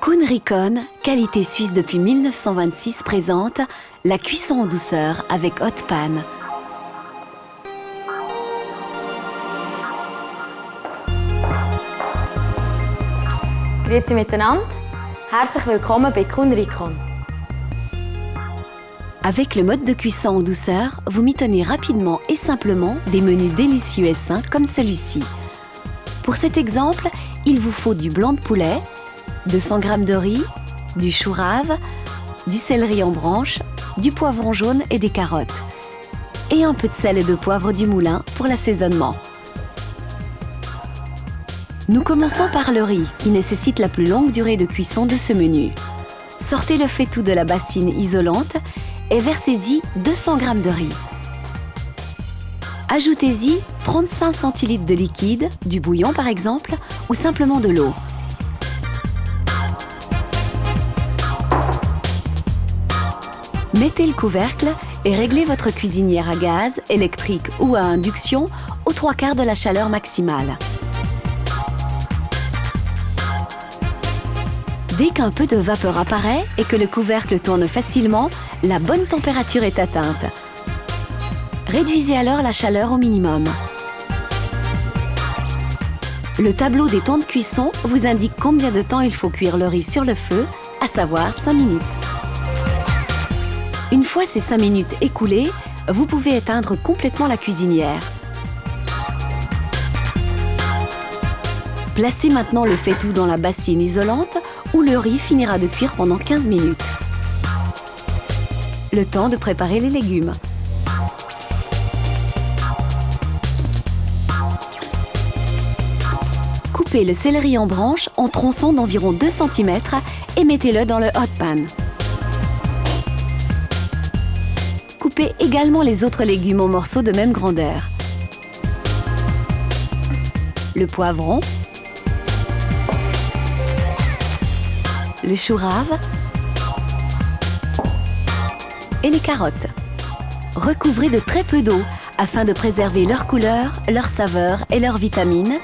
Kuhn Rikon, qualité suisse depuis 1926, présente la cuisson en douceur avec hot pan. Grüezi miteinander, herzlich willkommen bei Kuhn Rikon. Avec le mode de cuisson en douceur, vous mitonnez rapidement et simplement des menus délicieux et sains comme celui-ci. Pour cet exemple, il vous faut du blanc de poulet, 200 g de riz, du chou rave, du céleri en branches, du poivron jaune et des carottes. Et un peu de sel et de poivre du moulin pour l'assaisonnement. Nous commençons par le riz, qui nécessite la plus longue durée de cuisson de ce menu. Sortez le faitout de la bassine isolante et versez-y 200 g de riz. Ajoutez-y 35 centilitres de liquide, du bouillon par exemple, ou simplement de l'eau. Mettez le couvercle et réglez votre cuisinière à gaz, électrique ou à induction aux 3/4 de la chaleur maximale. Dès qu'un peu de vapeur apparaît et que le couvercle tourne facilement, la bonne température est atteinte. Réduisez alors la chaleur au minimum. Le tableau des temps de cuisson vous indique combien de temps il faut cuire le riz sur le feu, à savoir 5 minutes. Une fois ces 5 minutes écoulées, vous pouvez éteindre complètement la cuisinière. Placez maintenant le faitout dans la bassine isolante où le riz finira de cuire pendant 15 minutes. Le temps de préparer les légumes. Coupez le céleri en branches en tronçons d'environ 2 cm et mettez-le dans le hot pan. Coupez également les autres légumes en morceaux de même grandeur. Le poivron, le chou rave et les carottes. Recouvrez de très peu d'eau afin de préserver leur couleur, leur saveur et leurs vitamines.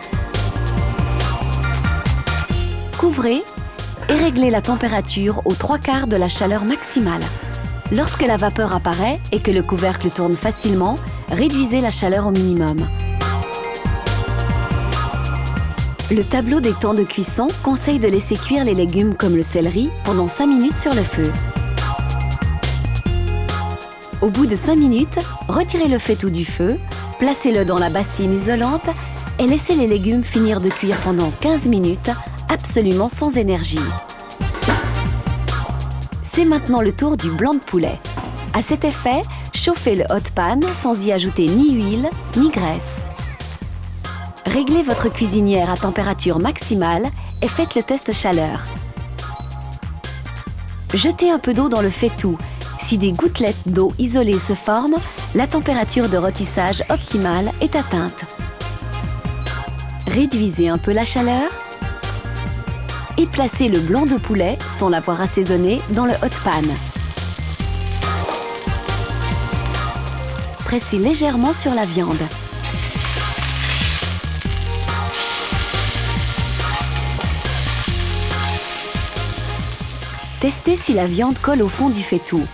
Couvrez et réglez la température aux 3/4 de la chaleur maximale. Lorsque la vapeur apparaît et que le couvercle tourne facilement, réduisez la chaleur au minimum. Le tableau des temps de cuisson conseille de laisser cuire les légumes comme le céleri pendant 5 minutes sur le feu. Au bout de 5 minutes, retirez le faitout du feu, placez-le dans la bassine isolante et laissez les légumes finir de cuire pendant 15 minutes, absolument sans énergie. C'est maintenant le tour du blanc de poulet. À cet effet, chauffez le hot pan sans y ajouter ni huile ni graisse. Réglez votre cuisinière à température maximale et faites le test chaleur. Jetez un peu d'eau dans le faitout. Si des gouttelettes d'eau isolées se forment, la température de rôtissage optimale est atteinte. Réduisez un peu la chaleur et placez le blanc de poulet, sans l'avoir assaisonné, dans le hot pan. Pressez légèrement sur la viande. Testez si la viande colle au fond du faitout.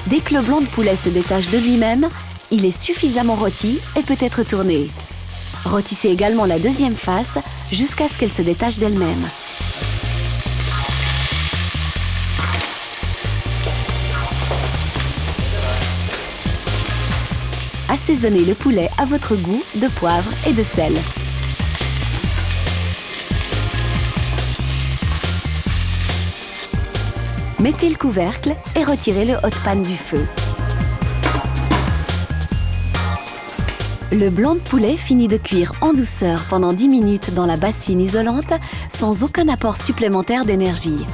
Dès que le blanc de poulet se détache de lui-même, il est suffisamment rôti et peut être tourné. Rôtissez également la deuxième face jusqu'à ce qu'elle se détache d'elle-même. Assaisonnez le poulet à votre goût de poivre et de sel. Mettez le couvercle et retirez le hot pan du feu. Le blanc de poulet finit de cuire en douceur pendant 10 minutes dans la bassine isolante sans aucun apport supplémentaire d'énergie.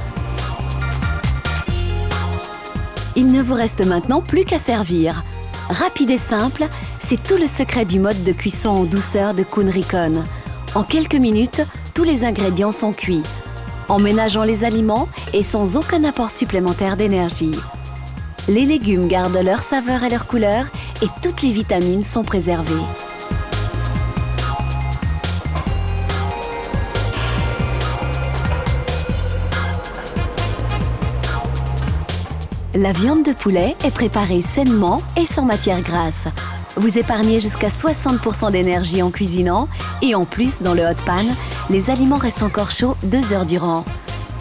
Il ne vous reste maintenant plus qu'à servir. Rapide et simple, c'est tout le secret du mode de cuisson en douceur de Kuhn Rikon. En quelques minutes, tous les ingrédients sont cuits, en ménageant les aliments et sans aucun apport supplémentaire d'énergie. Les légumes gardent leur saveur et leur couleur et toutes les vitamines sont préservées. La viande de poulet est préparée sainement et sans matière grasse. Vous épargnez jusqu'à 60% d'énergie en cuisinant et en plus, dans le hot pan, les aliments restent encore chauds 2 heures durant.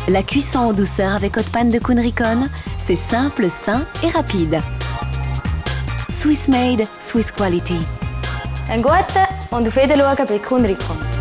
La cuisson en douceur avec hot pan de Kuhn Rikon, c'est simple, sain et rapide. Swiss made, Swiss quality. Ein guter und auf Wiedersehen bei Kuhn Rikon.